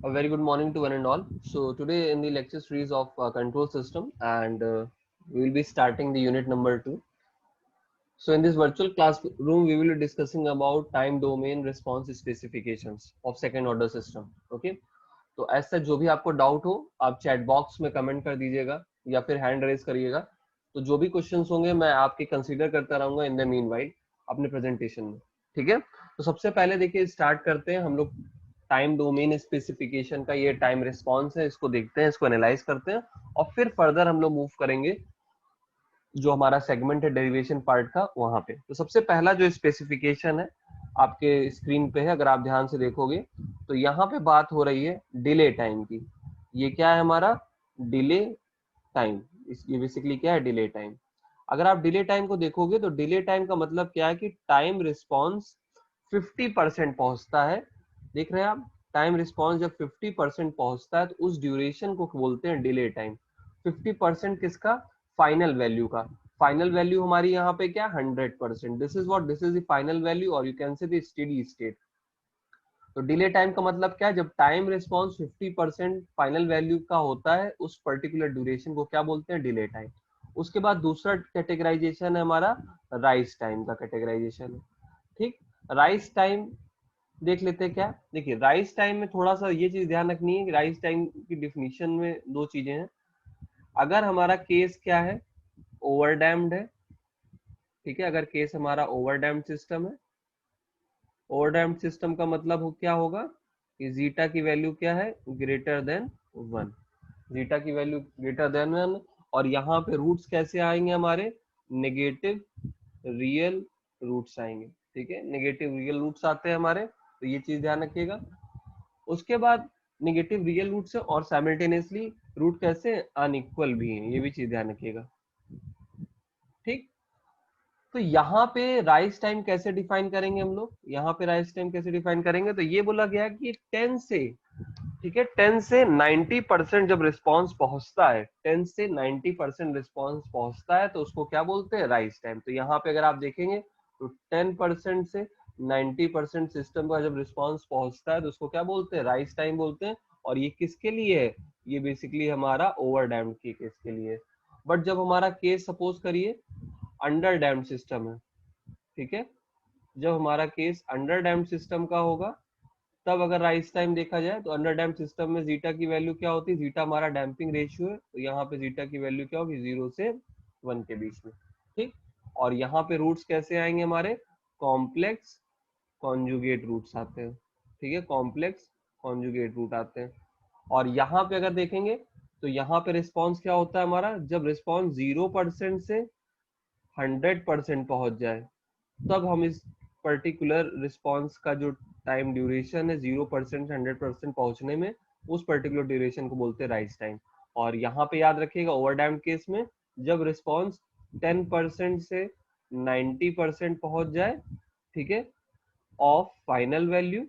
A very good morning to one and all. So today in the lecture series of control system, and we will be starting the unit number 2. So in this virtual classroom, we will be discussing about time domain response specifications of second order system. Okay. तो ऐसा जो भी आपको doubt हो आप chat box में comment कर दीजिएगा या फिर हैंड रेज करिएगा। तो जो भी क्वेश्चंस होंगे मैं आपके कंसीडर करता रहूंगा इन द मीनवाइल अपने प्रेजेंटेशन में। ठीक है, तो सबसे पहले देखिए स्टार्ट करते हैं हम लोग टाइम डोमेन स्पेसिफिकेशन का। ये टाइम रिस्पॉन्स है, इसको देखते हैं, इसको एनालाइज करते हैं और फिर फर्दर हम लोग मूव करेंगे जो हमारा सेगमेंट है डेरिवेशन पार्ट का वहां पे। तो सबसे पहला जो स्पेसिफिकेशन है आपके स्क्रीन पे है, अगर आप ध्यान से देखोगे तो यहाँ पे बात हो रही है डिले टाइम की। ये क्या है हमारा डिले टाइम, ये बेसिकली क्या है डिले टाइम। अगर आप डिले टाइम को देखोगे तो डिले टाइम का मतलब क्या है कि टाइम रिस्पॉन्स 50% पहुंचता है। देख रहे हैं आप, टाइम रिस्पॉन्स जब 50% पहुंचता है तो उस ड्यूरेशन को बोलते हैं डिले टाइम। 50% किसका? फाइनल वैल्यू का। फाइनल वैल्यू हमारी यहाँ पे क्या 100%। This is the final value और you can say the steady state. तो डिले टाइम का मतलब क्या है? जब टाइम रिस्पॉन्स 50% फाइनल वैल्यू का होता है उस पर्टिकुलर ड्यूरेशन को क्या बोलते हैं? Delay time. उसके बाद दूसरा कैटेगराइजेशन है हमारा राइज टाइम का कैटेगराइजेशन है। ठीक, राइज टाइम देख लेते हैं क्या। देखिए राइज टाइम में थोड़ा सा ये चीज ध्यान रखनी है कि राइज टाइम की डिफिनीशन में दो चीजें हैं। अगर हमारा केस क्या है ओवर डैम्ड है, ठीक है, अगर केस हमारा ओवर डैम्ड सिस्टम है, ओवर डैम्ड सिस्टम का मतलब क्या होगा कि जीटा की वैल्यू क्या है ग्रेटर देन 1। जीटा की वैल्यू ग्रेटर देन 1 और यहाँ पे रूट्स कैसे आएंगे हमारे? नेगेटिव रियल रूट्स आएंगे। ठीक है, नेगेटिव रियल रूट्स आते हैं हमारे, तो ये चीज ध्यान रखिएगा। उसके बाद नेगेटिव रियल रूट्स है और साइमल्टेनियसली रूट कैसे अनइक्वल भी है, ये भी चीज ध्यान रखिएगा। ठीक, तो यहाँ पे राइज टाइम कैसे डिफाइन करेंगे हम लोग? यहाँ पे राइज टाइम कैसे डिफाइन करेंगे? तो ये बोला गया कि 10 से, ठीक है, 10 से 90% जब रिस्पॉन्स पहुंचता है, 10 से 90% रिस्पॉन्स पहुंचता है तो उसको क्या बोलते हैं? Rise time. तो यहाँ पे अगर आप देखेंगे तो 10% से 90% सिस्टम का जब रिस्पॉन्स पहुंचता है तो उसको क्या बोलते हैं? राइज टाइम बोलते हैं। और ये किसके लिए है? ये बेसिकली हमारा ओवर डैम्ड के केस के लिए। बट जब हमारा केस सपोज करिए अंडर डैम्ड सिस्टम है, ठीक है, जब हमारा केस अंडर डैम्ड सिस्टम का होगा तब अगर राइज टाइम देखा जाए तो अंडर डैम्प सिस्टम में जीटा की वैल्यू क्या होती है? जीटा हमारा डैम्पिंग रेशियो है, तो यहाँ पे जीटा की वैल्यू क्या होगी? 0 से 1 के बीच में। ठीक, और यहाँ पे रूट्स कैसे आएंगे हमारे? कॉम्प्लेक्स कॉन्जुगेट रूट्स आते हैं। ठीक है, कॉम्प्लेक्स कॉन्जुगेट रूट आते हैं। और यहाँ पे अगर देखेंगे तो यहाँ पे रिस्पॉन्स क्या होता है हमारा? जब रिस्पॉन्स 0% से 100% पहुंच जाए तब हम इस पर्टिकुलर रिस्पॉन्स का जो टाइम ड्यूरेशन है 0% से 100% पहुंचने में, उस पर्टिकुलर ड्यूरेशन को बोलते हैं राइज टाइम। और यहाँ पे याद रखिएगा ओवर डैम्ड केस में जब रिस्पॉन्स 10% से 90% पहुंच जाए, ठीक है, ऑफ फाइनल वैल्यू,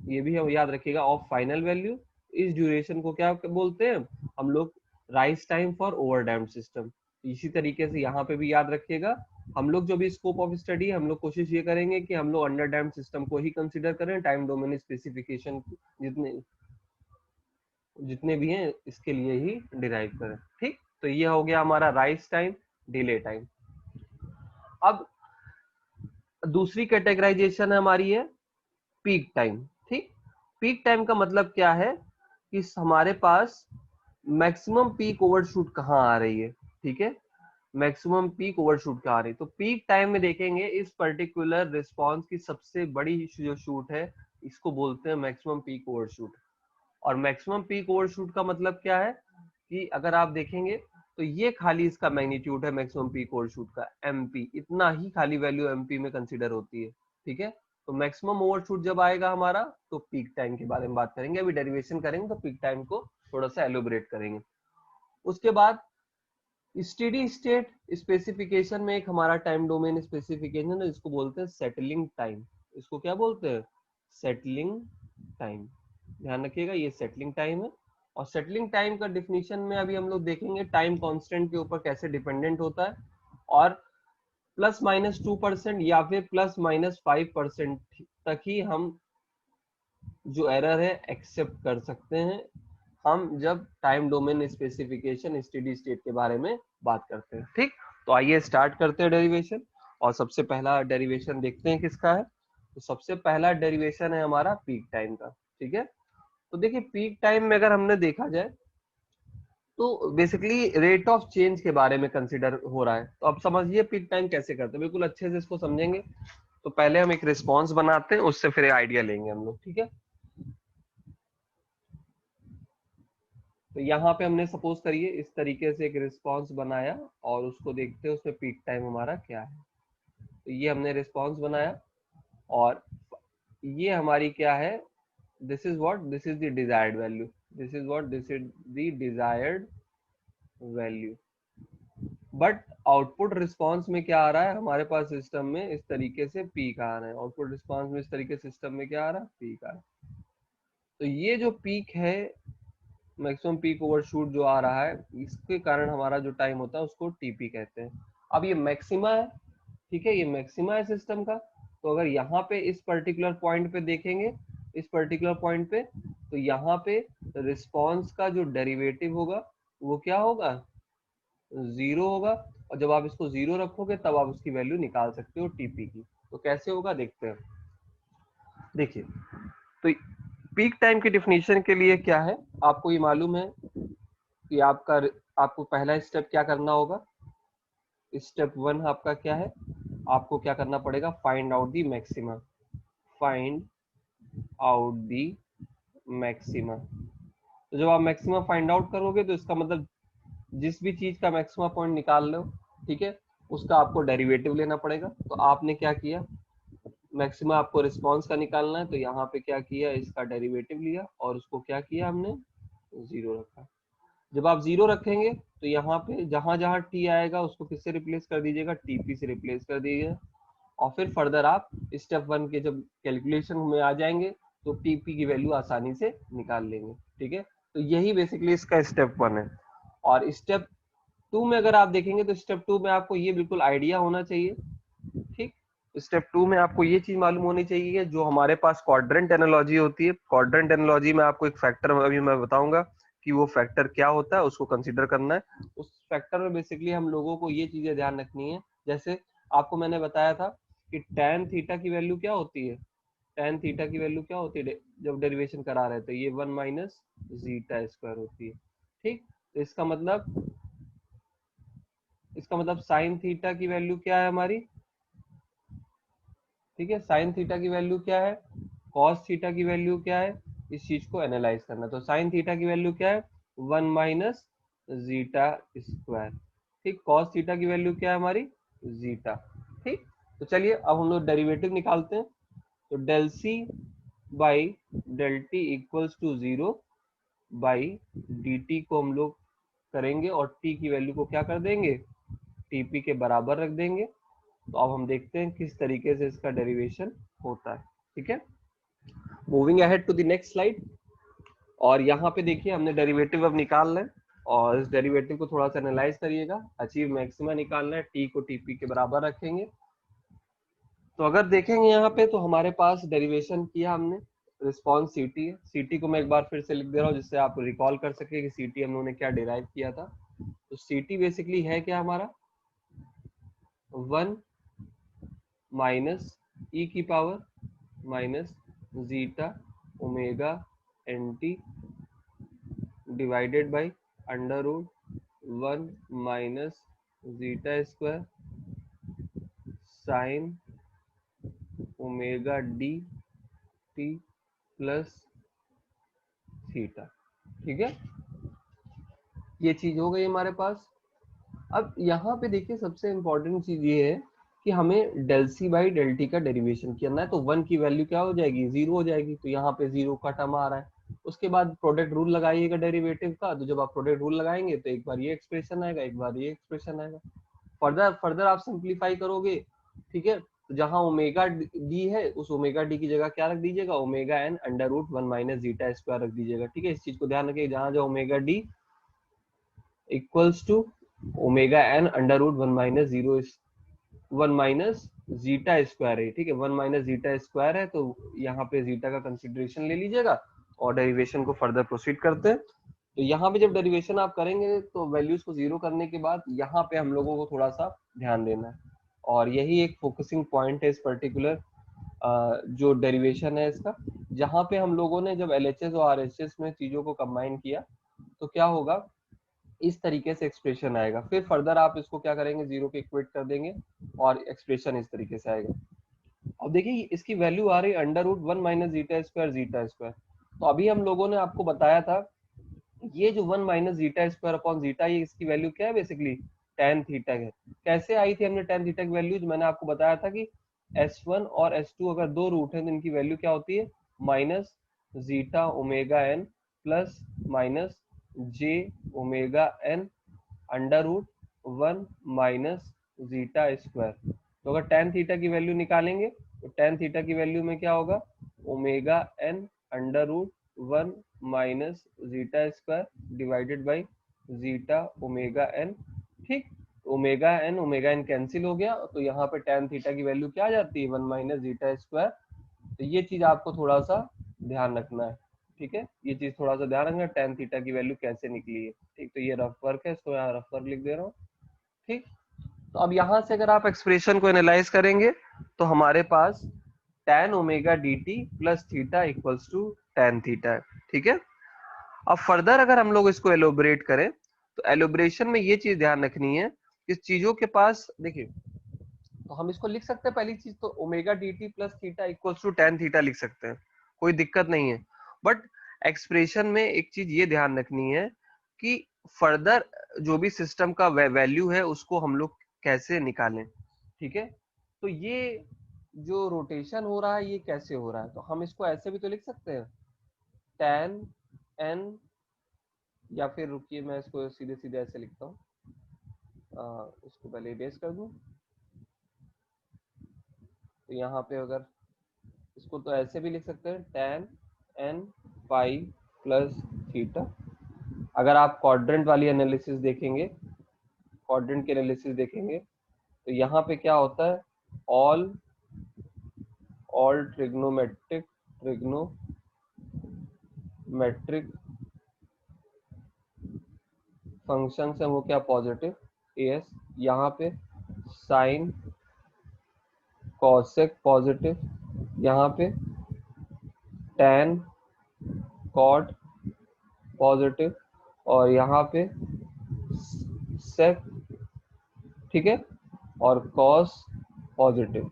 ये भी हम याद रखिएगा ऑफ फाइनल वैल्यू, इस ड्यूरेशन को क्या बोलते हैं हम लोग? Rise time for over damped system. इसी तरीके से यहाँ पे भी याद रखिएगा हम लोग जो भी स्कोप ऑफ स्टडी हम लोग कोशिश ये करेंगे कि हम लोग अंडर डैम्ड सिस्टम को ही कंसीडर करें, टाइम डोमेन स्पेसिफिकेशन जितने जितने भी हैं इसके लिए ही डिराइव करें। ठीक, तो ये हो गया हमारा राइज टाइम डिले टाइम। अब दूसरी कैटेगराइजेशन हमारी है पीक टाइम। ठीक, पीक टाइम का मतलब क्या है कि हमारे पास मैक्सिमम पीक ओवरशूट कहाँ आ रही है? ठीक है, मैक्सिमम पीक ओवरशूट कहाँ आ रही है? तो पीक टाइम में देखेंगे इस पर्टिकुलर रिस्पॉन्स की सबसे बड़ी जो शूट है इसको बोलते हैं मैक्सिमम पीक ओवरशूट। और मैक्सिमम पीक ओवरशूट का मतलब क्या है कि अगर आप देखेंगे तो ये खाली इसका मैग्नीट्यूड है मैक्सिमम पीक ओवरशूट का, एमपी, इतना ही खाली वैल्यू एमपी में कंसीडर होती है। ठीक है, तो मैक्सिमम ओवरशूट जब आएगा हमारा तो पीक टाइम के बारे में बात करेंगे, अभी डेरिवेशन करेंगे तो पीक टाइम को थोड़ा सा एलोबरेट करेंगे। उसके बाद स्टेडी स्टेट स्पेसिफिकेशन में एक हमारा टाइम डोमेन स्पेसिफिकेशन है जिसको बोलते हैं सेटलिंग टाइम। इसको क्या बोलते हैं? Settling time. ध्यान रखिएगा ये सेटलिंग टाइम है। और सेटलिंग टाइम का डिफिनीशन में अभी हम लोग देखेंगे टाइम कांस्टेंट के ऊपर कैसे डिपेंडेंट होता है और ±2% या फिर ±5% तक ही हम जो एरर है एक्सेप्ट कर सकते हैं हम जब time domain specification steady state के बारे में बात करते हैं। ठीक, तो आइए स्टार्ट करते हैं डेरिवेशन। और सबसे पहला डेरिवेशन देखते हैं किसका है। तो सबसे पहला डेरिवेशन है हमारा पीक टाइम का। ठीक है, तो देखिए पीक टाइम में अगर हमने देखा जाए तो बेसिकली रेट ऑफ चेंज के बारे में कंसिडर हो रहा है। तो अब समझिए पीक टाइम कैसे करते हैं, बिल्कुल अच्छे से इसको समझेंगे। तो पहले हम एक रिस्पॉन्स बनाते हैं, उससे फिर आइडिया लेंगे हम लोग। ठीक है, तो यहाँ पे हमने सपोज करिए इस तरीके से एक रिस्पॉन्स बनाया और उसको देखते हैं उसमें पीक टाइम हमारा क्या है। तो ये हमने रिस्पॉन्स बनाया और ये हमारी क्या है, this is what, this is the desired value, this is what, this is the desired value. But output response में क्या आ रहा है हमारे पास सिस्टम में, इस तरीके से पीक आ रहा है। आउटपुट रिस्पांस में इस तरीके से सिस्टम में क्या आ रहा है, पीक आ रहा है। तो ये जो पीक है, मैक्सिमम पीक ओवरशूट जो आ रहा है, इसके कारण हमारा जो टाइम होता है उसको टीपी कहते हैं। अब ये मैक्सिमा है, ठीक है, ये मैक्सिमा है सिस्टम का। तो अगर यहाँ पे इस पर्टिकुलर पॉइंट पे देखेंगे, इस पर्टिकुलर पॉइंट पे, तो यहाँ पे रिस्पॉन्स का जो डेरिवेटिव होगा वो क्या होगा, जीरो होगा। और जब आप इसको जीरो रखोगे तब आप उसकी वैल्यू निकाल सकते हो टीपी की। तो कैसे होगा देखते हैं। देखिए, तो पीक टाइम की डिफिनीशन के लिए क्या है, आपको ये मालूम है कि आपको पहला स्टेप क्या करना होगा। स्टेप वन आपका क्या है, आपको क्या करना पड़ेगा, find out the maxima, find out the maxima. तो जब आप मैक्सिमा फाइंड आउट करोगे तो इसका मतलब जिस भी चीज का मैक्सिमा पॉइंट निकाल लो, ठीक है, उसका आपको डेरिवेटिव लेना पड़ेगा। तो आपने क्या किया, मैक्सिमा आपको रिस्पांस का निकालना है, तो यहाँ पे क्या किया, इसका डेरिवेटिव लिया और उसको क्या किया हमने, जीरो रखा। जब आप जीरो रखेंगे तो यहाँ पे जहां जहां टी आएगा उसको किससे रिप्लेस कर दीजिएगा, टीपी से रिप्लेस कर दीजिएगा। और फिर फर्दर आप स्टेप वन के जब कैलकुलेशन में आ जाएंगे तो टीपी की वैल्यू आसानी से निकाल लेंगे। ठीक है, तो यही बेसिकली इसका स्टेप वन है। और स्टेप टू में अगर आप देखेंगे तो स्टेप टू में आपको ये बिल्कुल आइडिया होना चाहिए। ठीक, स्टेप टू में आपको ये चीज मालूम होनी चाहिए कि जो हमारे पास क्वाड्रेंट एनालॉजी होती है, क्वाड्रेंट एनालॉजी में आपको एक फैक्टर अभी मैं बताऊंगा कि वो फैक्टर क्या होता है, उसको कंसीडर करना है। उस फैक्टर में बेसिकली हम लोगों को ये चीजें ध्यान रखनी है। जैसे आपको मैंने बताया था कि tan थीटा की वैल्यू क्या होती है, tan थीटा की वैल्यू क्या होती है जब डेरिवेशन करा रहे थे, ये 1 माइनस जीटा स्क्वायर होती है। ठीक, तो इसका मतलब साइन थीटा की वैल्यू क्या है हमारी, ठीक है, साइन थीटा की वैल्यू क्या है, कॉस थीटा की वैल्यू क्या है, इस चीज को एनालाइज करना। तो साइन थीटा की वैल्यू क्या है, 1 माइनस जीटा स्क्वायर। ठीक, कॉस थीटा की वैल्यू क्या है हमारी, जीटा। ठीक, तो चलिए अब हम लोग डेरिवेटिव निकालते हैं। तो del C by del T equals to zero by D T को हम लोग करेंगे और टी की वैल्यू को क्या कर देंगे, टीपी के बराबर रख देंगे। तो अब हम देखते हैं किस तरीके से इसका डेरिवेशन होता है। ठीक है, moving ahead to the next slide. और यहाँ पे देखिए हमने डेरिवेटिव अब निकाल लें और इस डेरिवेटिव को थोड़ा सा एनालाइज करिएगा। अचीव मैक्सिमा निकालना है, टी को टीपी के बराबर रखेंगे। तो अगर देखेंगे यहाँ पे तो हमारे पास डेरिवेशन किया हमने, रिस्पॉन्स सीटी है। सीटी को मैं एक बार फिर से लिख दे रहा हूँ जिससे आप रिकॉल कर सके कि सीटी हम लोगों ने क्या डिराइव किया था। तो सीटी बेसिकली है क्या हमारा, 1 माइनस ई की power minus zeta omega N T divided by under root 1 minus zeta square sine omega D T plus theta. ठीक है, ये चीज हो गई हमारे पास। अब यहाँ पे देखिए सबसे इंपॉर्टेंट चीज ये है कि हमें del C by del T का डेरिवेशन करना है। तो 1 की वैल्यू क्या हो जाएगी, जीरो हो जाएगी। तो यहाँ पे जीरो का टर्म आ रहा है। उसके बाद प्रोडक्ट रूल लगाइएगा डेरिवेटिव का। तो जब आप प्रोडक्ट रूल लगाएंगे तो एक बार ये एक्सप्रेशन आएगा, एक बार ये एक्सप्रेशन आएगा। फर्दर फर्दर आप सिंप्लीफाई करोगे, ठीक है, तो जहां ओमेगा डी है उस ओमेगा डी की जगह क्या रख दीजिएगा, omega N under root 1 minus zeta square रख दीजिएगा। ठीक है, इस चीज को ध्यान रखिए, जहां जो omega D equals to omega N under root 1 minus zero one minus zeta square है, ठीक है, वन माइनस जीटा स्क्वायर है, तो यहाँ पे जीटा का कंसिडरेशन ले लीजिएगा और डेरिवेशन को फर्दर प्रोसीड करते हैं। तो यहाँ पे जब डेरिवेशन आप करेंगे तो वैल्यूज को जीरो करने के बाद यहाँ पे हम लोगों को थोड़ा सा ध्यान देना है, और यही एक फोकसिंग पॉइंट है इस पर्टिकुलर जो डेरिवेशन है इसका, जहाँ पे हम लोगों ने जब एलएचएस और आरएचएस में चीजों को कंबाइन किया तो क्या होगा, इस तरीके से एक्सप्रेशन आएगा। फिर फर्दर आप इसको क्या करेंगे, जीरो पे इक्वेट कर देंगे और एक्सप्रेशन इस तरीके से आएगा। अब देखिए इसकी वैल्यू आ रही है under root one minus zeta square zeta square. तो अभी हम लोगों ने आपको बताया था ये जो one minus zeta square upon zeta, ये इसकी वैल्यू क्या है, बेसिकली टेन थीटा है। कैसे आई थी हमने टेन थीटा की वैल्यूज, मैंने आपको बताया था कि S1 और S2 अगर दो रूट है तो इनकी वैल्यू क्या होती है, minus zeta omega n plus minus j omega N under root one minus zeta square. तो अगर टेन थीटा की वैल्यू निकालेंगे तो टेन थीटा की वैल्यू में क्या होगा, omega N under root one minus zeta square divided by zeta omega N, ठीक। ओमेगा एन कैंसिल हो गया, तो यहाँ पे टेन थीटा की वैल्यू क्या आ जाती है, वन माइनस जीटा स्क्वायर। तो ये चीज आपको थोड़ा सा ध्यान रखना है, ठीक है, ये चीज थोड़ा सा ध्यान रखना, टेन थीटा की वैल्यू कैसे निकली है, ठीक। तो ये रफ वर्क है, इसको यहाँ रफ वर्क लिख दे रहा हूँ, ठीक। तो अब यहाँ से अगर आप एक्सप्रेशन को एनालाइज करेंगे तो हमारे पास tan omega D T plus theta equals to tan theta है, ठीक है। अब फर्दर अगर हम लोग इसको एलोबरेट करें तो एलोबरेशन में ये चीज ध्यान रखनी है कि चीजों के पास देखिए, तो हम इसको लिख सकते हैं, पहली चीज तो omega D T plus theta equals to tan theta लिख सकते हैं, कोई दिक्कत नहीं है। बट एक्सप्रेशन में एक चीज ये ध्यान रखनी है कि फर्दर जो भी सिस्टम का वैल्यू है उसको हम लोग कैसे निकालें, ठीक है। तो ये जो रोटेशन हो रहा है ये कैसे हो रहा है, तो हम इसको ऐसे भी तो लिख सकते हैं, tan n, या फिर रुकिए मैं इसको सीधे सीधे ऐसे लिखता हूँ, इसको पहले इरेज कर दूं। तो यहाँ पे अगर इसको तो ऐसे भी लिख सकते हैं tan n pi plus theta. अगर आप क्वाड्रेंट वाली एनालिसिस देखेंगे, क्वाड्रेंट के एनालिसिस देखेंगे तो यहाँ पे क्या होता है, ऑल ट्रिग्नोमेट्रिक फंक्शन है वो क्या पॉजिटिव एस, यहाँ पे साइन कॉसेक पॉजिटिव, यहाँ पे टैन कॉट पॉजिटिव, और यहाँ पे सेक, ठीक है, और कॉस पॉजिटिव।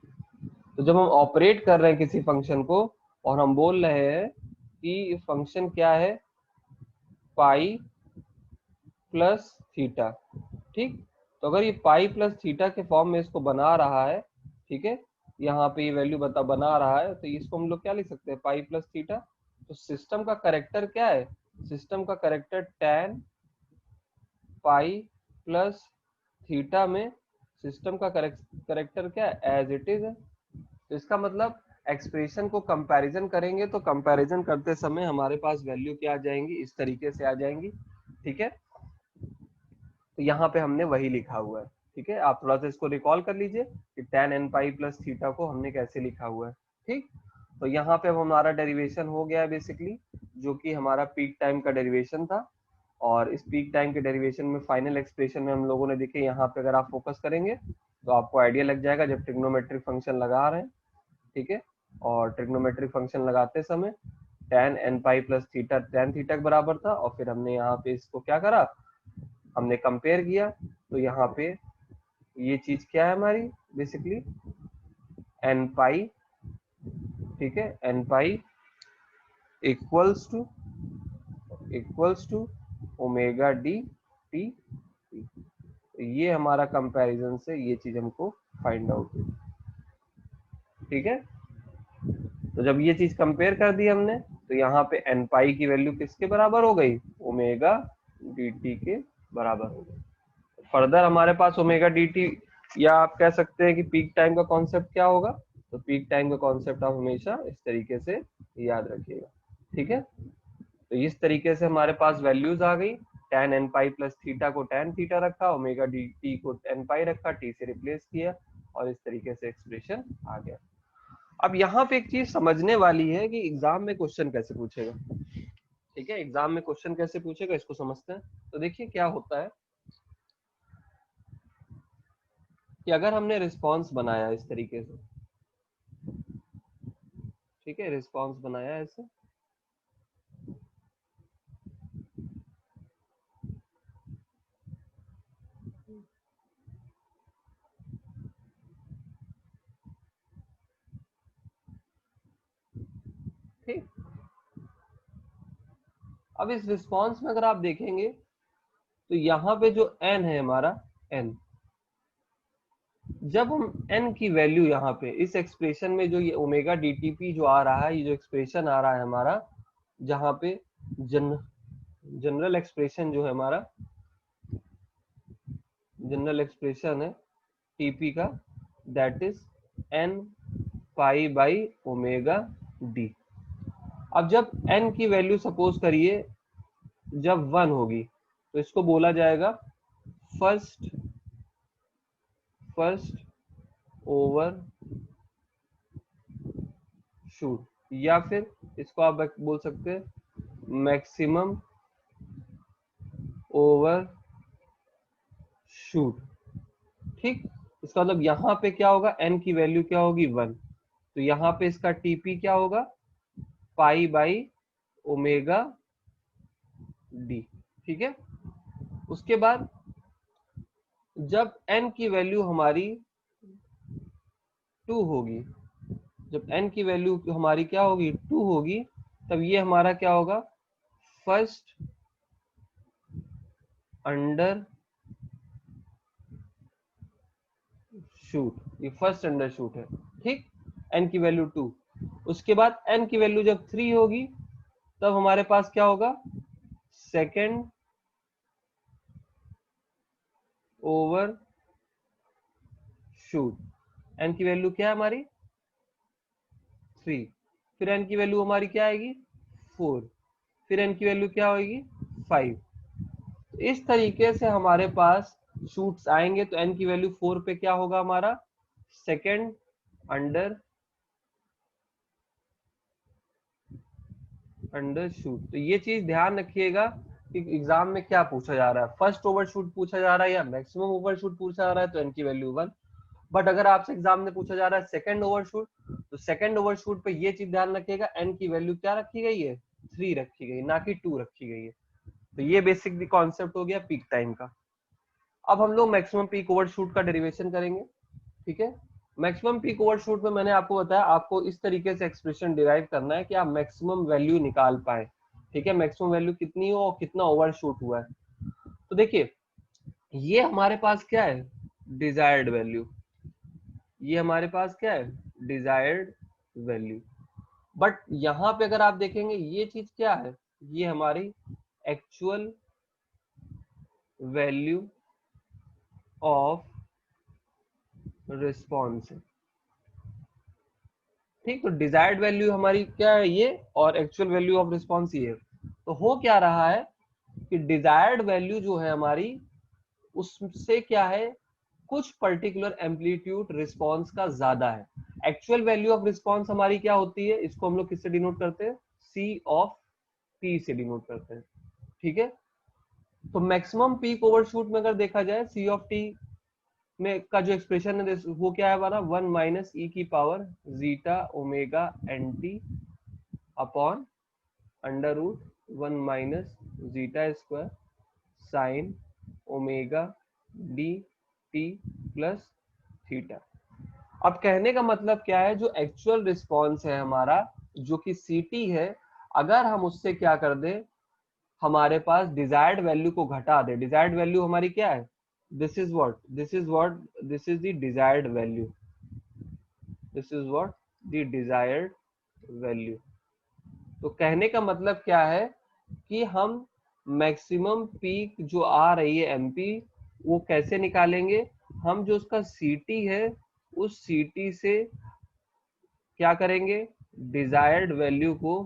तो जब हम ऑपरेट कर रहे हैं किसी फंक्शन को और हम बोल रहे हैं कि फंक्शन क्या है, पाई प्लस थीटा, ठीक। तो अगर ये पाई प्लस थीटा के फॉर्म में इसको बना रहा है, ठीक है, यहाँ पे ये वैल्यू बना रहा है, तो इसको हम लोग क्या लिख सकते हैं, पाई प्लस थीटा। तो सिस्टम का करेक्टर क्या है, सिस्टम का character tan pi plus theta में सिस्टम का करेक्टर क्या है, एज इट इज है। तो इसका मतलब एक्सप्रेशन को कंपैरिजन करेंगे तो कंपैरिजन करते समय हमारे पास वैल्यू क्या आ जाएंगी, इस तरीके से आ जाएंगी, ठीक है। तो यहाँ पे हमने वही लिखा हुआ है, ठीक है। आप थोड़ा सा इसको रिकॉल कर लीजिए कि tan n pi plus theta को हमने कैसे लिखा हुआ है, ठीक। तो यहाँ पे अब हमारा डेरिवेशन हो गया है बेसिकली, जो कि हमारा पीक टाइम का डेरिवेशन था। और इस पीक टाइम के डेरिवेशन में फाइनल एक्सप्रेशन में हम लोगों ने देखे, यहाँ पे अगर आप फोकस करेंगे तो आपको आइडिया लग जाएगा जब ट्रिग्नोमेट्रिक फंक्शन लगा रहे हैं, ठीक है। और ट्रिग्नोमेट्रिक फंक्शन लगाते समय tan n pi plus theta tan theta के बराबर था, और फिर हमने यहाँ पे इसको क्या करा, हमने कंपेयर किया। तो यहाँ पे ये चीज क्या है हमारी, बेसिकली n पाई, ठीक है, n pi equals to omega D T, ये हमारा कंपैरिजन से ये चीज हमको फाइंड आउट हुई, ठीक है। तो जब ये चीज कंपेयर कर दी हमने तो यहाँ पे n पाई की वैल्यू किसके बराबर हो गई, ओमेगा डी टी के बराबर हो गई। फर्दर हमारे पास ओमेगा डी टी, या आप कह सकते हैं कि पीक टाइम का कॉन्सेप्ट क्या होगा, तो पीक टाइम का कॉन्सेप्ट आप हमेशा इस तरीके से याद रखिएगा, ठीक है। तो इस तरीके से हमारे पास वैल्यूज आ गई, tan n pi plus theta को tan थीटा रखा, ओमेगा डी टी को n पाई रखा, t से रिप्लेस किया, और इस तरीके से एक्सप्रेशन आ गया। अब यहाँ पे एक चीज समझने वाली है कि एग्जाम में क्वेश्चन कैसे पूछेगा। ठीक है, एग्जाम में क्वेश्चन कैसे पूछेगा इसको समझते हैं। तो देखिए क्या होता है कि अगर हमने रिस्पॉन्स बनाया इस तरीके से, ठीक है, रिस्पॉन्स बनाया ऐसे, ठीक। अब इस रिस्पॉन्स में अगर आप देखेंगे तो यहाँ पे जो n है हमारा n, जब हम n की वैल्यू यहाँ पे इस एक्सप्रेशन में जो ये ओमेगा डीटीपी जो आ रहा है, ये जो एक्सप्रेशन आ रहा है हमारा, जहाँ पे जनरल एक्सप्रेशन जो है हमारा, जनरल एक्सप्रेशन है टीपी का, that is n pi by omega D. अब जब n की वैल्यू सपोज करिए जब 1 होगी तो इसको बोला जाएगा फर्स्ट ओवर शूट, या फिर इसको आप बोल सकते हैं मैक्सिमम ओवर शूट। ठीक, इसका मतलब यहाँ पे क्या होगा, n की वैल्यू क्या होगी 1, तो यहाँ पे इसका टीपी क्या होगा पाई बाई ओमेगा डी। ठीक है, उसके बाद जब n की वैल्यू हमारी 2 होगी, जब n की वैल्यू हमारी क्या होगी 2 होगी, तब ये हमारा क्या होगा फर्स्ट अंडर शूट, ये फर्स्ट अंडर शूट है। ठीक, n की वैल्यू 2, उसके बाद n की वैल्यू जब 3 होगी तब हमारे पास क्या होगा सेकेंड ओवर शूट। n की वैल्यू क्या है हमारी 3, फिर n की वैल्यू हमारी क्या आएगी 4, फिर n की वैल्यू क्या होगी 5। तो इस तरीके से हमारे पास शूट्स आएंगे, तो n की वैल्यू 4 पे क्या होगा हमारा सेकेंड अंडर शूट। तो ये चीज ध्यान रखिएगा कि एग्जाम में क्या पूछा जा रहा है, फर्स्ट ओवरशूट पूछा जा रहा है या मैक्सिमम ओवरशूट पूछा जा रहा है, तो n की वैल्यू 1। बट अगर आपसे एग्जाम में पूछा जा रहा है सेकंड ओवरशूट, तो सेकंड ओवरशूट पे ये चीज ध्यान रखिएगा n की वैल्यू क्या रखी गई है 3 रखी गई, ना कि 2 रखी गई है। तो ये बेसिक कॉन्सेप्ट हो गया पीक टाइम का। अब हम लोग मैक्सिमम पीक ओवरशूट का डेरिवेशन करेंगे। ठीक है, मैक्सिमम पीक ओवरशूट में मैंने आपको बताया आपको इस तरीके से एक्सप्रेशन डिराइव करना है कि आप मैक्सिमम वैल्यू निकाल पाए। ठीक है, मैक्सिमम वैल्यू कितनी हो और कितना ओवरशूट हुआ है। तो देखिए ये हमारे पास क्या है डिजायर्ड वैल्यू, ये हमारे पास क्या है डिजायर्ड वैल्यू। बट यहाँ पे अगर आप देखेंगे ये चीज क्या है, ये हमारी एक्चुअल वैल्यू ऑफ रिस्पॉन्स है। ठीक, तो डिजायर्ड वैल्यू हमारी क्या है ये, और एक्चुअल वैल्यू ऑफ रिस्पॉन्स ये है। तो हो क्या रहा है कि डिजायर्ड वैल्यू जो है हमारी उससे क्या है कुछ पर्टिकुलर एम्पलीट्यूड रिस्पॉन्स का ज्यादा है। एक्चुअल वैल्यू ऑफ रिस्पॉन्स हमारी क्या होती है, इसको हम लोग किससे डिनोट करते हैं सी ऑफ टी से डिनोट करते हैं। ठीक है, तो मैक्सिमम पीक ओवरशूट में अगर देखा जाए सी ऑफ टी में का जो एक्सप्रेशन है वो क्या है हमारा 1 माइनस ई की power zeta omega N T upon under root 1 minus zeta square sine omega D T plus theta. अब कहने का मतलब क्या है, जो एक्चुअल रिस्पॉन्स है हमारा जो कि सी टी है, अगर हम उससे क्या कर दे हमारे पास डिजायर्ड वैल्यू को घटा दे, डिजायर्ड वैल्यू हमारी क्या है this is what this is the desired value, this is what the desired value. तो कहने का मतलब क्या है कि हम मैक्सिमम पीक जो आ रही है एमपी वो कैसे निकालेंगे, हम जो उसका सीटी है उस सीटी से क्या करेंगे डिजायर्ड वैल्यू को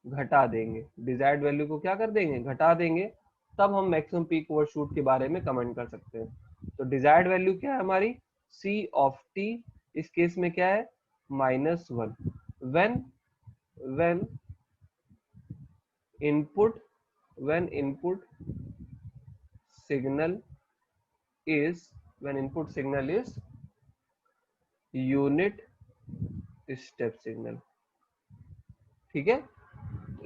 घटा देंगे, डिजायर्ड वैल्यू को क्या कर देंगे घटा देंगे, तब हम मैक्सिमम पीक ओवरशूट के बारे में कमेंट कर सकते हैं। तो डिजायर्ड वैल्यू क्या है हमारी सी ऑफ टी इस केस में क्या है -1 when input signal is unit step signal। ठीक है,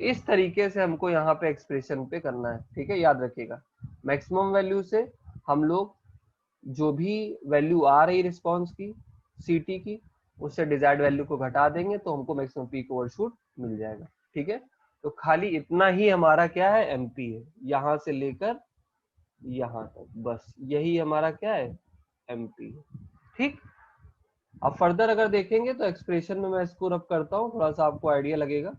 इस तरीके से हमको यहाँ पे एक्सप्रेशन पे करना है। ठीक है, याद रखिएगा मैक्सिमम वैल्यू से हम लोग जो भी वैल्यू आ रही रिस्पॉन्स की सीटी की उससे डिजायर्ड वैल्यू को घटा देंगे तो हमको मैक्सिमम पीक ओवरशूट मिल जाएगा। ठीक है, तो खाली इतना ही हमारा क्या है एमपी है, यहां से लेकर यहां तक, बस यही हमारा क्या है एमपी है। ठीक, अब फर्दर अगर देखेंगे तो एक्सप्रेशन में मैं इसको रब करता हूँ, थोड़ा सा आपको आइडिया लगेगा।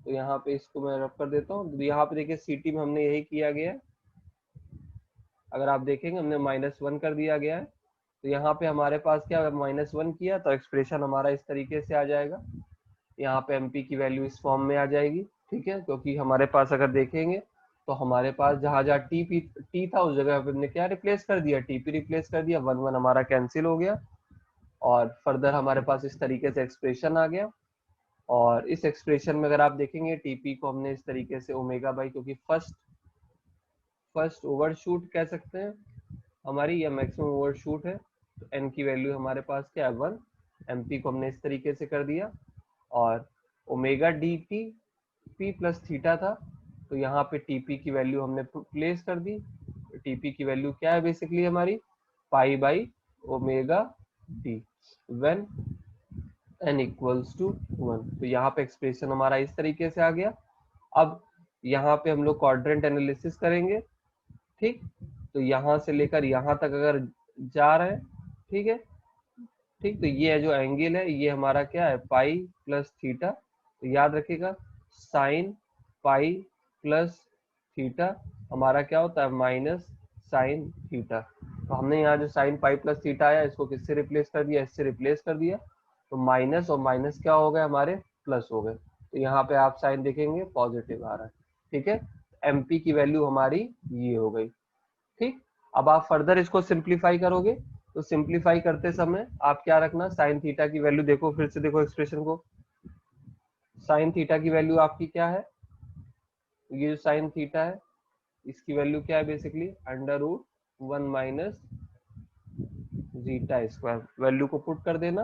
तो यहाँ पे इसको मैं रब कर देता हूँ। तो यहाँ पे देखिए सीटी में हमने यही किया गया है, अगर आप देखेंगे हमने -1 कर दिया गया है। तो यहाँ पे हमारे पास क्या -1 किया तो एक्सप्रेशन हमारा इस तरीके से आ जाएगा। यहाँ पे एमपी की वैल्यू इस फॉर्म में आ जाएगी। ठीक है, क्योंकि हमारे पास अगर देखेंगे तो हमारे पास जहां जहां टी था उस जगह पे हमने क्या रिप्लेस कर दिया, टीपी रिप्लेस कर दिया, 1 1 हमारा कैंसिल हो गया और फर्दर हमारे पास इस तरीके से एक्सप्रेशन आ गया। और इस एक्सप्रेशन में अगर आप देखेंगे टीपी को हमने इस तरीके से ओमेगा बाई, क्योंकि फर्स्ट ओवरशूट कह सकते हैं हमारी, या मैक्सिमम ओवरशूट है, तो एन की वैल्यू हमारे पास क्या है 1, एमपी को हमने इस तरीके से कर दिया। और omega D T P plus theta था, तो यहाँ पे टीपी की वैल्यू हमने प्लेस कर दी। टीपी की वैल्यू क्या है बेसिकली हमारी pi by omega D when n equals to 1। तो यहाँ पे एक्सप्रेशन हमारा इस तरीके से आ गया। अब यहाँ पे हम लोग क्वाड्रेंट एनालिसिस करेंगे। ठीक, तो यहाँ से लेकर यहाँ तक अगर जा रहे हैं, ठीक है, ठीक, तो ये जो एंगल है ये हमारा क्या है पाई प्लस थीटा। तो याद रखिएगा साइन पाई प्लस थीटा हमारा क्या होता है माइनस साइन थीटा। तो हमने यहाँ जो साइन पाई प्लस थीटा आया इसको किससे रिप्लेस कर दिया, इससे रिप्लेस कर दिया। तो माइनस और माइनस क्या हो गए हमारे प्लस हो गए। तो यहाँ पे आप साइन देखेंगे पॉजिटिव आ रहा है। ठीक है, एमपी की वैल्यू हमारी ये हो गई। ठीक, अब आप फर्दर इसको सिंप्लीफाई करोगे तो सिंप्लीफाई करते समय आप क्या रखना, साइन थीटा की वैल्यू देखो, फिर से देखो एक्सप्रेशन को, साइन थीटा की वैल्यू आपकी क्या है, ये जो साइन थीटा है इसकी वैल्यू क्या है basically √1 minus zeta square. Value को पुट कर देना।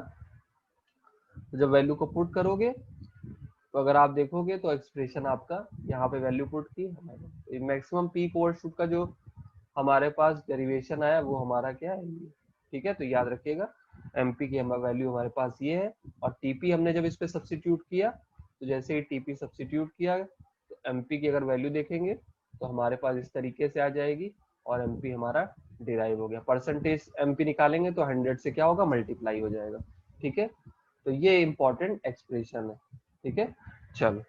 तो जब वैल्यू को पुट करोगे तो अगर आप देखोगे तो एक्सप्रेशन आपका यहाँ पे वैल्यू पुट की, मैक्सिमम पीक ओवरशूट का जो हमारे पास डेरिवेशन आया वो हमारा क्या है ये। ठीक है, तो याद रखिएगा एमपी की वैल्यू हमारे पास ये है। और टीपी हमने जब इस पे सब्स्टिट्यूट किया तो जैसे ही टीपी सब्स्टिट्यूट किया तो एमपी की अगर वैल्यू देखेंगे तो हमारे पास इस तरीके से आ जाएगी और एमपी हमारा डिराइव हो गया। परसेंटेज एमपी निकालेंगे तो 100 से क्या होगा मल्टीप्लाई हो जाएगा। ठीक है, तो ये इंपॉर्टेंट एक्सप्रेशन है। ठीक है, चलो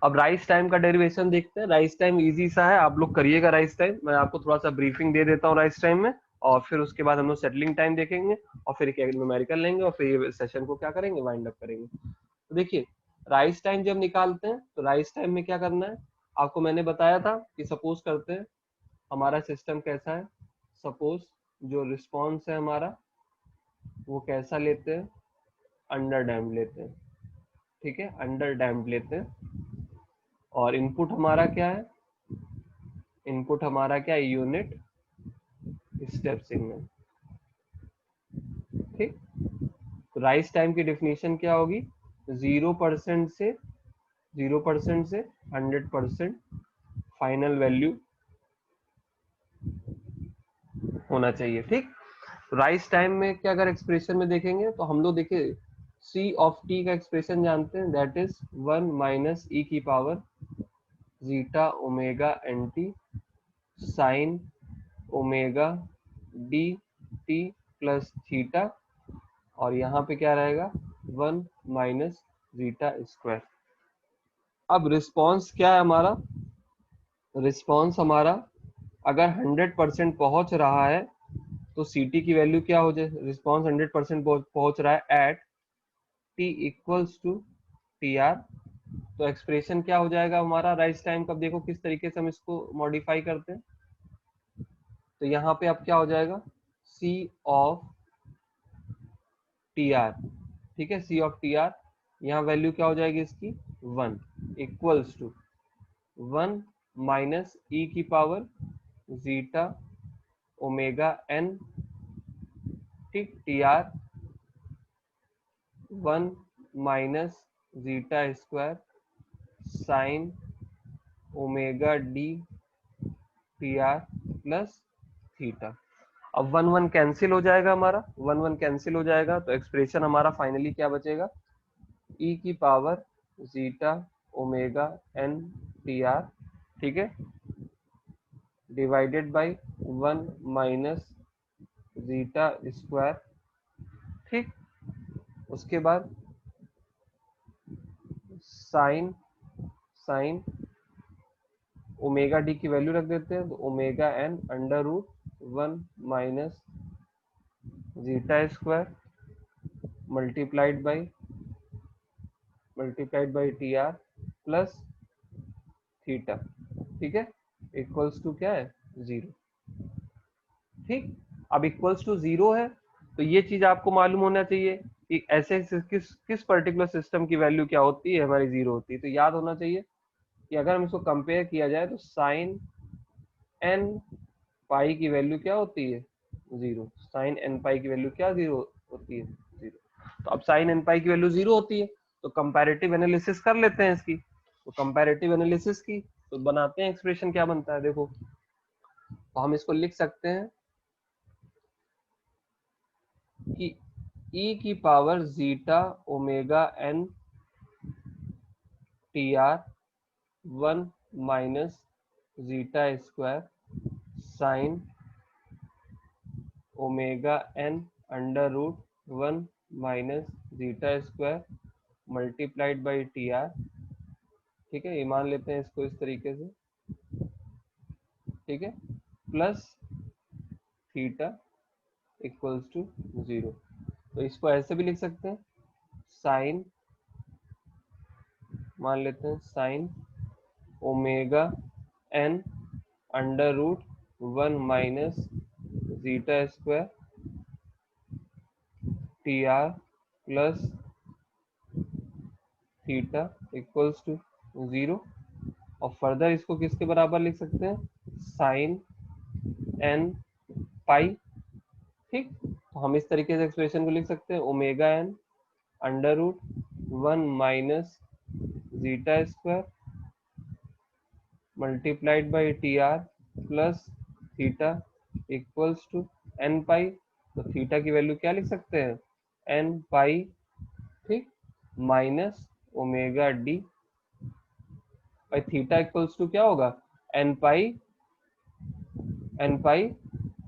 अब राइस टाइम का डेरिवेशन देखते हैं। राइस टाइम इजी सा है, आप लोग करिएगा राइस टाइम। मैं आपको थोड़ा सा ब्रीफिंग दे देता हूँ राइस टाइम में, और फिर उसके बाद हम लोग सेटलिंग टाइम देखेंगे और फिर एक न्यूमेरिकल लेंगे और फिर ये सेशन को क्या करेंगे वाइंड अप करेंगे। तो देखिए राइस टाइम जब निकालते हैं तो राइस टाइम में क्या करना है, आपको मैंने बताया था कि सपोज करते हैं हमारा सिस्टम कैसा है, सपोज जो रिस्पॉन्स है हमारा वो कैसा लेते हैं, अंडर डैम्प लेते हैं। ठीक है, अंडर डैम्प लेते हैं और इनपुट हमारा क्या है, इनपुट हमारा क्या है यूनिट स्टेप सिग्नल। ठीक, तो राइस टाइम की डेफिनेशन क्या होगी, 0% से 100% फाइनल वैल्यू होना चाहिए। ठीक, राइस टाइम में क्या अगर एक्सप्रेशन में देखेंगे तो हम लोग देखिए सी ऑफ टी का एक्सप्रेशन जानते हैं, दैट इज 1 माइनस ई की power zeta omega N T sine omega D T plus theta, और यहाँ पे क्या रहेगा 1 माइनस जीटा स्क्वायर। अब रिस्पॉन्स क्या है हमारा, रिस्पॉन्स हमारा अगर 100% पहुंच रहा है तो सीटी की वैल्यू क्या हो जाए, रिस्पॉन्स 100% पहुंच रहा है at T equals to T R. तो एक्सप्रेशन क्या हो जाएगा हमारा राइस टाइम का, देखो किस तरीके से हम इसको मॉडिफाई करते हैं। तो यहाँ पे अब क्या हो जाएगा सी ऑफ टी आर, ठीक है, सी ऑफ टी आर, यहाँ वैल्यू क्या हो जाएगी इसकी 1 इक्वल्स टू 1 माइनस ई की पावर जीटा ओमेगा एन, ठीक, T r 1 minus zeta square sine omega D T R plus theta. अब 1 1 कैंसिल हो जाएगा, हमारा 1 1 कैंसिल हो जाएगा, तो एक्सप्रेशन हमारा फाइनली क्या बचेगा, ई की power zeta omega N T R, ठीक है, divided by 1 minus zeta square, ठीक, उसके बाद साइन साइन ओमेगा डी की वैल्यू रख देते हैं, तो omega N under root 1 minus zeta square multiplied by T R plus theta, ठीक है, इक्वल्स टू क्या है 0, ठीक। अब इक्वल्स टू 0 है, तो ये चीज आपको मालूम होना चाहिए कि ऐसे किस पर्टिकुलर सिस्टम की वैल्यू क्या होती है, हमारी 0 होती है। तो याद होना चाहिए कि अगर हम इसको कंपेयर किया जाए तो साइन एन पाई की वैल्यू क्या होती है 0, साइन एन पाई की वैल्यू क्या 0 होती है 0। तो अब साइन एन पाई की वैल्यू 0 होती है, तो कंपैरेटिव एनालिसिस कर लेते हैं इसकी। तो कंपैरेटिव एनालिसिस की तो बनाते हैं, एक्सप्रेशन क्या बनता है देखो, तो हम इसको लिख सकते हैं कि e की power zeta omega N T r 1 minus zeta square sine omega N under root 1 minus zeta square multiplied by T R, ठीक है, ये मान लेते हैं इसको इस तरीके से, ठीक है, प्लस थीटा इक्वल्स टू 0। तो इसको ऐसे भी लिख सकते हैं, साइन, मान लेते हैं sine omega N under root 1 minus zeta square t are plus theta equals to 0। और फर्दर इसको किसके बराबर लिख सकते हैं, साइन एन पाई, ठीक। तो हम इस तरीके से एक्सप्रेशन को लिख सकते हैं, omega N under root 1 minus zeta square multiplied by T R plus theta equals to n pi. तो थीटा की वैल्यू क्या लिख सकते हैं, एन पाई, ठीक, minus omega d by theta equals to क्या होगा, n pi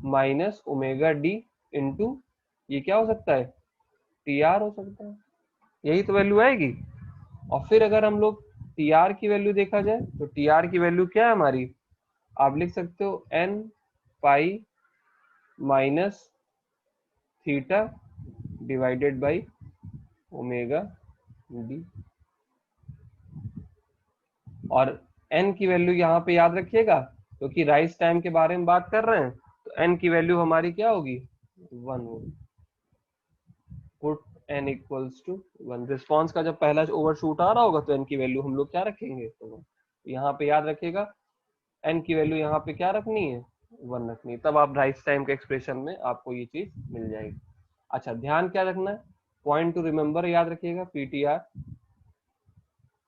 minus omega d into ये क्या हो सकता है, टी आर हो सकता है, यही तो वैल्यू आएगी। और फिर अगर हम लोग टी आर की वैल्यू देखा जाए, तो टी आर की वैल्यू क्या है हमारी, आप लिख सकते हो n pi minus theta divided by omega d. और एन की वैल्यू यहाँ पे याद रखिएगा, क्योंकि राइज टाइम के बारे में बात कर रहे हैं, तो एन की वैल्यू हमारी क्या होगी 1 होगी। Put n equals to 1, response का जब पहला ओवरशूट आ रहा होगा तो एन की वैल्यू हम लोग क्या रखेंगे, तो यहाँ पे याद रखिएगा एन की वैल्यू यहाँ पे क्या रखनी है 1 रखनी है, तब आप राइज टाइम के एक्सप्रेशन में आपको ये चीज मिल जाएगी। अच्छा, ध्यान क्या रखना है, पॉइंट टू रिमेम्बर याद रखिएगा पीटीआर,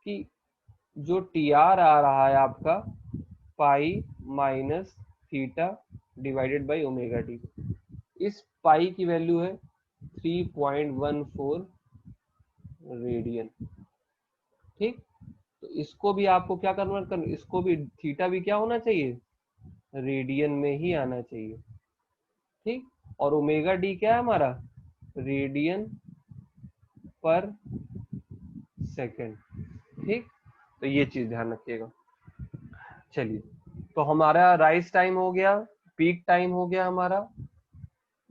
कि जो टी आर आ रहा है आपका पाई minus theta divided by omega T, इस पाई की वैल्यू है 3.14 रेडियन, ठीक। तो इसको भी आपको क्या कन्वर्ट करना, इसको भी थीटा भी क्या होना चाहिए, रेडियन में ही आना चाहिए, ठीक। और ओमेगा डी क्या है हमारा, रेडियन पर सेकेंड, ठीक। तो ये चीज ध्यान रखिएगा। चलिए, तो हमारा राइज टाइम हो गया, पीक टाइम हो गया हमारा,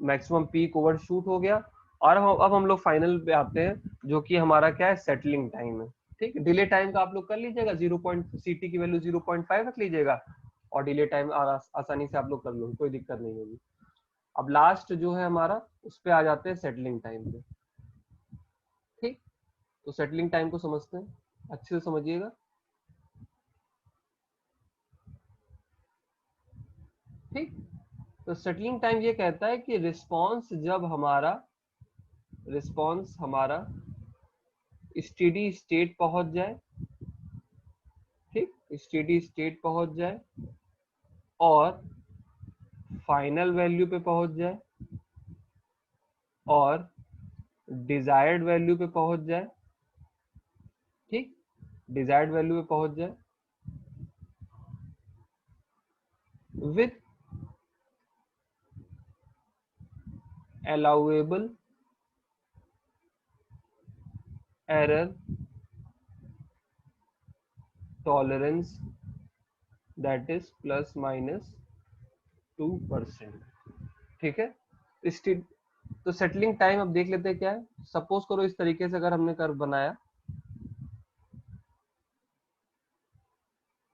मैक्सिमम पीक ओवरशूट हो गया, और अब हम लोग फाइनल पे आते हैं, जो कि हमारा क्या है, सेटलिंग टाइम है, ठीक। डिले टाइम का आप लोग कर लीजिएगा, 0.ct की वैल्यू 0.5 रख लीजिएगा, और डिले टाइम आसानी से आप लोग कर लो, कोई दिक्कत नहीं होगी। अब लास्ट जो है हमारा, उस पे आ जाते हैं सेटलिंग टाइम पे। ठीक, तो सेटलिंग टाइम को समझते हैं, अच्छे से समझिएगा। ठीक, तो सेटलिंग टाइम ये कहता है कि रिस्पॉन्स हमारा स्टेडी स्टेट पहुंच जाए। ठीक, स्टेडी स्टेट पहुंच जाए और फाइनल वैल्यू पे पहुंच जाए और डिजायर्ड वैल्यू पे पहुंच जाए। ठीक, डिजायर्ड वैल्यू पे पहुंच जाए with allowable error tolerance, that is plus minus 2%। ठीक है, तो सेटलिंग टाइम अब देख लेते हैं क्या है। सपोज करो इस तरीके से अगर हमने कर्व बनाया,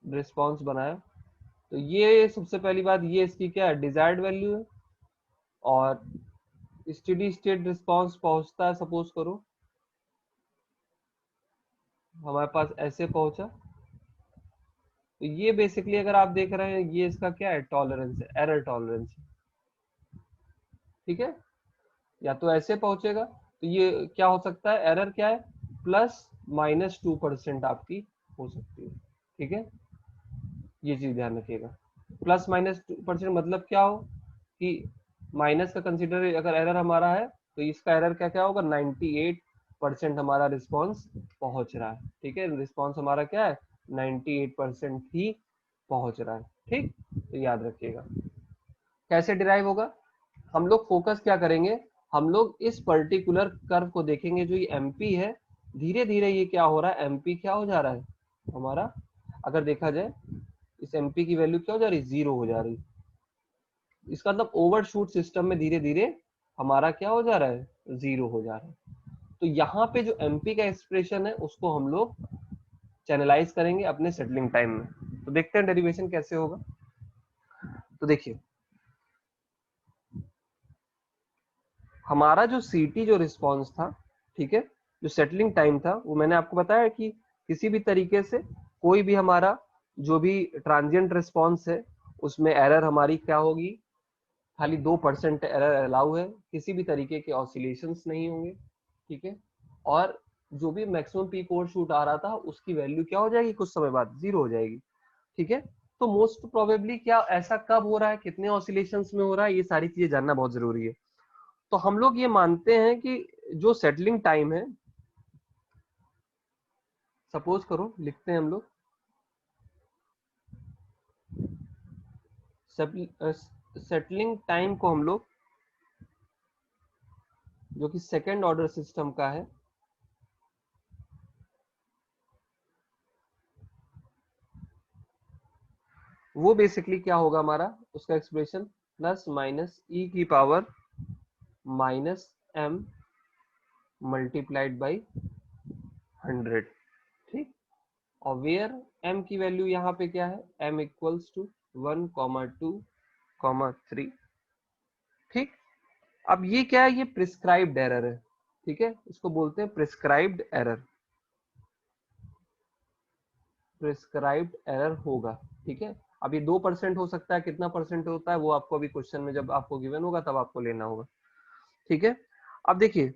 रिस्पॉन्स बनाया, तो ये सबसे पहली बात, ये इसकी क्या है, डिजायर्ड वैल्यू है। और स्टेडी स्टेट रिस्पॉन्स पहुंचता है, सपोज करो हमारे पास ऐसे पहुंचा, तो ये बेसिकली अगर आप देख रहे हैं, ये इसका क्या है, टॉलरेंस है, एरर टॉलरेंस है। ठीक है, या तो ऐसे पहुंचेगा, तो ये क्या हो सकता है, एरर क्या है, प्लस माइनस 2% आपकी हो सकती है। ठीक है, ये चीज ध्यान रखिएगा। प्लस माइनस 2% मतलब क्या हो कि माइनस का कंसिडर अगर एरर हमारा है, तो इसका एरर क्या क्या होगा, 98% हमारा रिस्पॉन्स पहुंच रहा है। ठीक है, रिस्पॉन्स हमारा क्या है, 98% ही पहुंच रहा है। ठीक, तो याद रखिएगा। कैसे डिराइव होगा, हम लोग फोकस क्या करेंगे, हम लोग इस पर्टिकुलर कर्व को देखेंगे, जो ये एमपी है, धीरे धीरे ये क्या हो रहा है, एमपी क्या हो जा रहा है हमारा, अगर देखा जाए इस एमपी की वैल्यू क्या हो जा रही है, 0 हो जा रही है। इसका मतलब ओवरशूट सिस्टम में धीरे धीरे हमारा क्या हो जा रहा है, 0 हो जा रहा है। तो यहाँ पे जो एमपी का एक्सप्रेशन है, उसको हम लोग चैनलाइज करेंगे अपने सेटलिंग टाइम में। तो देखते हैं डेरिवेशन कैसे होगा। तो देखिए, हमारा जो सीटी जो रिस्पॉन्स था, ठीक है, जो सेटलिंग टाइम था, वो मैंने आपको बताया कि किसी भी तरीके से कोई भी हमारा जो भी ट्रांजिएंट रिस्पॉन्स है, उसमें एरर हमारी क्या होगी, खाली 2% एरर अलाउ है, किसी भी तरीके के ऑसिलेशंस नहीं होंगे। ठीक है, और जो भी मैक्सिमम पीक ओवरशूट आ रहा था, उसकी वैल्यू क्या हो जाएगी, कुछ समय बाद 0 हो जाएगी। ठीक है, तो मोस्ट प्रोबेबली क्या ऐसा कब हो रहा है, कितने ऑसिलेशंस में हो रहा है, ये सारी चीजें जानना बहुत जरूरी है। तो हम लोग ये मानते हैं कि जो सेटलिंग टाइम है, सपोज करो लिखते हैं हम लोग, सेटलिंग टाइम को हम लोग, जो कि सेकेंड ऑर्डर सिस्टम का है, वो बेसिकली क्या होगा हमारा, उसका एक्सप्रेशन प्लस माइनस ई की power minus m multiplied by 100। ठीक, और वेयर m की वैल्यू यहाँ पे क्या है, m इक्वल्स टू 1,2,3। ठीक, अब ये क्या है, ये प्रिस्क्राइब्ड एरर है। ठीक है, इसको बोलते हैं प्रिस्क्राइब्ड एरर, प्रिस्क्राइब्ड एरर होगा। ठीक है, अब ये 2% हो सकता है, कितना परसेंट होता है वो आपको अभी क्वेश्चन में जब आपको गिवन होगा तब आपको लेना होगा। ठीक है, अब देखिए,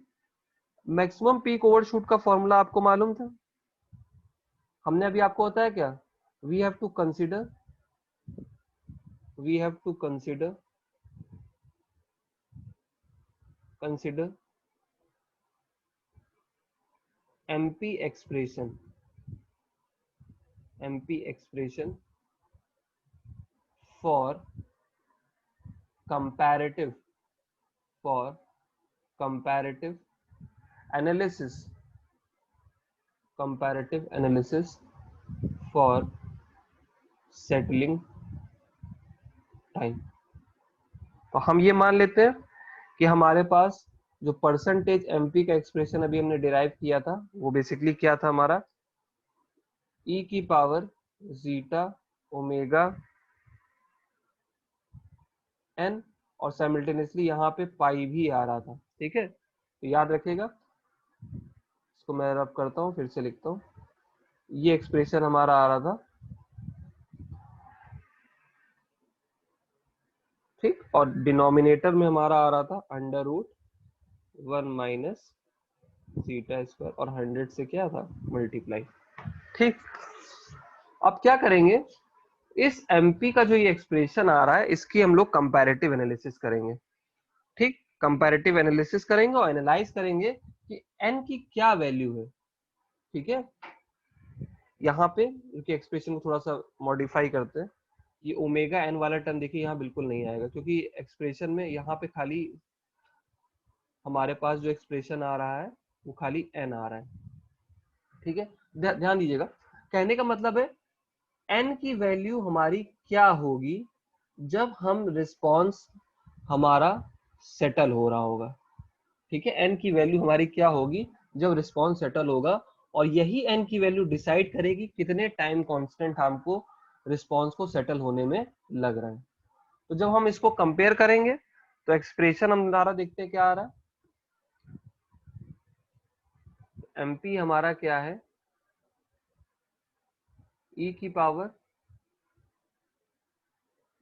मैक्सिमम पीक ओवरशूट का फॉर्मूला आपको मालूम था, हमने अभी आपको बताया क्या, we have to consider we have to consider MP expression for comparative for comparative analysis for settling time। तो हम ये मान लेते हैं कि हमारे पास जो परसेंटेज एमपी का एक्सप्रेशन अभी हमने डिराइव किया था, वो बेसिकली क्या था हमारा, ई की पावर जीटा ओमेगा एन, और साइमल्टेनियसली यहाँ पे पाई भी आ रहा था। ठीक है, तो याद रखिएगा। इसको मैं रब करता हूँ, फिर से लिखता हूँ। ये एक्सप्रेशन हमारा आ रहा था, ठीक, और डिनोमिनेटर में हमारा आ रहा था under root 1 minus zeta square, और 100 से क्या था मल्टीप्लाई। ठीक, अब क्या करेंगे, इस एमपी का जो ये एक्सप्रेशन आ रहा है इसकी हम लोग कंपैरेटिव एनालिसिस करेंगे। ठीक, कंपैरेटिव एनालिसिस करेंगे और एनालाइज करेंगे कि एन की क्या वैल्यू है। ठीक है, यहाँ पे इनके एक्सप्रेशन को थोड़ा सा मॉडिफाई करते हैं। ये ओमेगा एन वाला टर्म देखिए यहाँ बिल्कुल नहीं आएगा, क्योंकि एक्सप्रेशन में यहाँ पे खाली हमारे पास जो एक्सप्रेशन आ रहा है वो खाली एन आ रहा है। ठीक है, ध्यान दीजिएगा, कहने का मतलब है एन की वैल्यू हमारी क्या होगी जब हम रिस्पॉन्स हमारा सेटल हो रहा होगा। ठीक है, एन की वैल्यू हमारी क्या होगी जब रिस्पॉन्स सेटल होगा, और यही एन की वैल्यू डिसाइड करेगी कितने टाइम कांस्टेंट हमको रिस्पॉन्स को सेटल होने में लग रहा है। तो जब हम इसको कंपेयर करेंगे तो एक्सप्रेशन हमारा देखते हैं क्या आ रहा है। एमपी हमारा क्या है, ई की power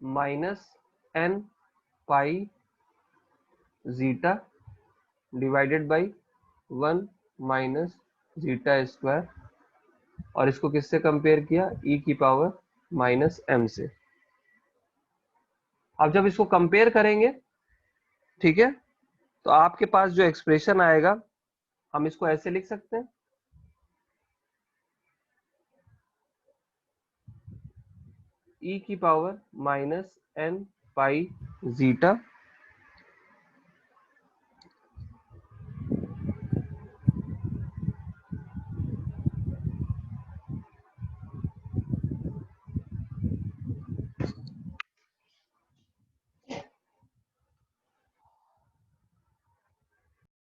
minus n pi zeta divided by 1 minus zeta square, और इसको किससे कंपेयर किया, ई की पावर माइनस एम से। अब जब इसको कंपेयर करेंगे, ठीक है, तो आपके पास जो एक्सप्रेशन आएगा हम इसको ऐसे लिख सकते हैं, ई की power minus n pi zeta